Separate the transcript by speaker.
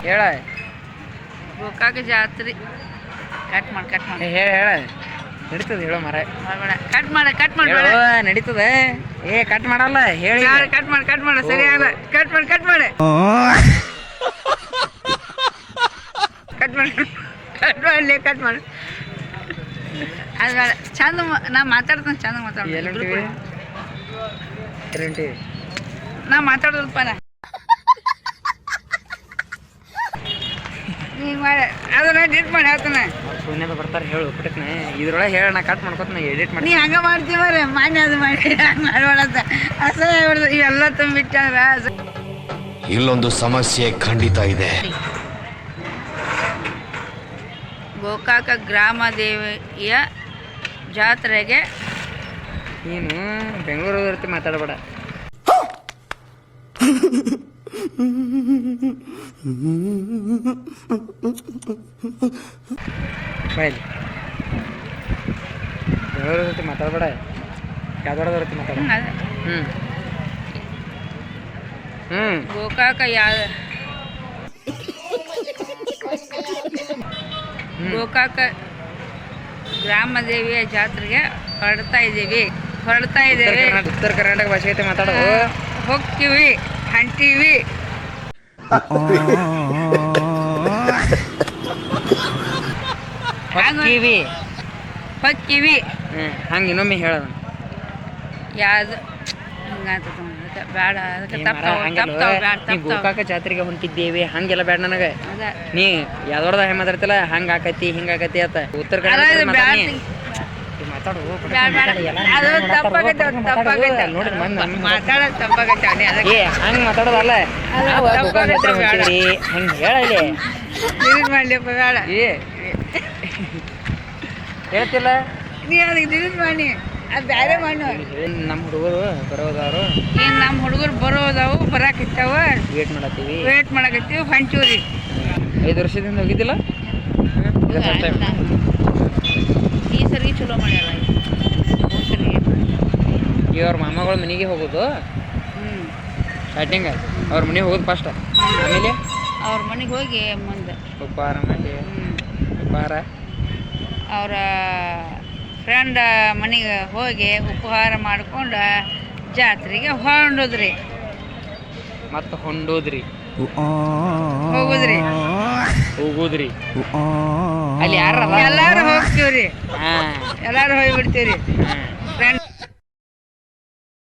Speaker 1: ಹೇಳ
Speaker 2: ಗೋಕಾಕ ಜಾತ್ರೆ ಕಟ್ ಮಾಡಿ
Speaker 1: ಹೇಳ ನಡೀತದ ಹೇಳೋ ಮರ
Speaker 2: ಕಟ್ ಮಾಡಿ
Speaker 1: ನಡೀತದ ಏ ಕಟ್ ಮಾಡಲ್ಲ ಹೇಳಿ
Speaker 2: ಕಟ್ ಮಾಡಿ ಸರಿ ಆಗಲ್ಲ ಕಟ್ ಮಾಡಿ ಕಟ್ ಮಾಡಿ ಅದು ಬೇಡ ಚಂದ ನಾ ಮಾತಾಡ್ತಾನೆ ಚಂದ ಮಾತಾಡ್ತೀನಿ ನಾ ಮಾತಾಡೋದಲ್ಪ ನಾ ಹಿಂಗೆ ಮಾಡಿ ಅದನ್ನ ಎಡಿಟ್ ಮಾಡಿ ಹೇಳ್ತಾನೆ
Speaker 1: ಶೂನ್ಯದ ಬರ್ತಾರೆ ಹೇಳು ಬಿಟ್ಟನೆ ಇದ್ರೊಳಗೆ ಹೇಳ ನಾ ಕಟ್ ಮಾಡ್ಕೊತ ಎಡಿಟ್ ಮಾಡಿ
Speaker 2: ನೀ ಹಂಗೆ ಮಾಡ್ತೀವ್ರಿ ಮಾನ್ಯ ಅದು ಮಾಡಿ ಹಂಗೆ ಮಾಡ್ಬೇಡಂತ ಅಸಹ್ಯ ಬಿಡ್ದು ಇವೆಲ್ಲ ತುಂಬಿಟ್ಟಾರ
Speaker 3: ಇಲ್ಲೊಂದು ಸಮಸ್ಯೆ ಖಂಡಿತ ಇದೆ.
Speaker 2: ಗೋಕಾಕ ಗ್ರಾಮ ದೇವಿಯ ಜಾತ್ರೆಗೆ
Speaker 1: ನೀನು ಬೆಂಗಳೂರು ಇರ್ತಿ ಮಾತಾಡಬೇಡ ಬಾಯ್ಲಿ ಬೆಂಗಳೂರು ಇರ್ತಿ ಮಾತಾಡಬೇಡ ಯಾವ್ದೋಡದ ಇರ್ತಿ ಮಾತಾಡ
Speaker 2: ಗೋಕಾಕ ಗೋಕಾಕ ಗ್ರಾಮ ದೇವಿಯ ಜಾತ್ರೆಗೆ ಹೊರಡ್ತಾ ಇದ್ದೇವೆ
Speaker 1: ಉತ್ತರ ಕರ್ನಾಟಕ ಭಾಷೆ ಐತೆ ಮಾತಾಡೋ
Speaker 2: ಹೋಗ್ತೀವಿ ಹೊಂಟೀವಿ ಹೊಕ್ಕಿವಿ
Speaker 1: ಹಂಗೆ ಇನ್ನೊಮ್ಮೆ ಹೇಳೋಣ
Speaker 2: ಯಾವ್ದು ಹಿಂಗಾಗ್ತದ ಬೇಡ ಅದಕ್ಕೆ
Speaker 1: ಗೋಕಾಕ ಜಾತ್ರೆಗೆ ಹೊಂಟಿದ್ದೇವೆ ಹಂಗೆಲ್ಲ ಬೇಡ ನನಗೆ ನೀ ಯಾವ್ದೋರ್ದ ಹೆಂಗ್ ಮಾತಾಡ್ತಿಲ್ಲ ಹಂಗ ಆಕತಿ ಹಿಂಗ ಆಕತಿ ಅಂತ ಉತ್ತರ ಕನ್ನಡ ಮಾತಾಡು ಹಂಗ ಮಾತಾಡೋದಲ್ಲ ಹಂಗ ಹೇಳಲಿ
Speaker 2: ಮಾಡ್ಲಿಪ್ಪ ಬೇಡ
Speaker 1: ಹೇಳ್ತಿಲ್ಲ
Speaker 2: ನೀ ಅದಕ್ಕೆ ಡಿಲೀಟ್ ಮಾಡಿ ಅದು ಬೇರೆ ಮಾಡು
Speaker 1: ನಮ್ಮ ಹುಡುಗರು ಬರೋದವ್ರು
Speaker 2: ಏನು ನಮ್ಮ ಹುಡುಗರು ಬರೋದವು ಬರಾಕತ್ತಾವ ವೇಟ್ ಮಾಡಕತ್ತೀವಿ ಹೊಂಚೂರಿ
Speaker 1: 5 ವರ್ಷದಿಂದ ಹೋಗಿದ್ದಿಲ್ಲ
Speaker 2: ಈ ಸರಿ ಚಲೋ ಮಾಡ್ಯಾರ
Speaker 1: ಈಗ ಅವ್ರ ಮಾಮಗಳ ಮನೆಗೆ ಹೋಗೋದು ಸ್ಟಾರ್ಟಿಂಗ್ ಅವ್ರ ಮನೆಗೆ ಹೋಗೋದು ಫಸ್ಟ್ ಆಮೇಲೆ
Speaker 2: ಅವ್ರ ಮನೆಗೆ ಹೋಗಿ ಮುಂದೆ
Speaker 1: ಉಪಹಾರ ಮಾಡಿ ಉಪಹಾರ
Speaker 2: ಅವರ ಫ್ರೆಂಡ್ ಮನೆಗೆ ಹೋಗಿ ಉಪಹಾರ ಮಾಡ್ಕೊಂಡು ಜಾತ್ರೆಗೆ ಹೊಂಡೋದ್ರಿ
Speaker 1: ಮತ್ತು ಹೊಂಡೋದ್ರಿ
Speaker 2: ಹೋಗುದ್ರಿ
Speaker 1: ಅಲ್ಲಿ ಯಾರ
Speaker 2: ಎಲ್ಲಾರು ಹೋಗ್ತೀವ್ರಿ ಎಲ್ಲಾರು ಹೋಗ್ಬಿಡ್ತೀವ್ರಿ ಫ್ರೆಂಡ್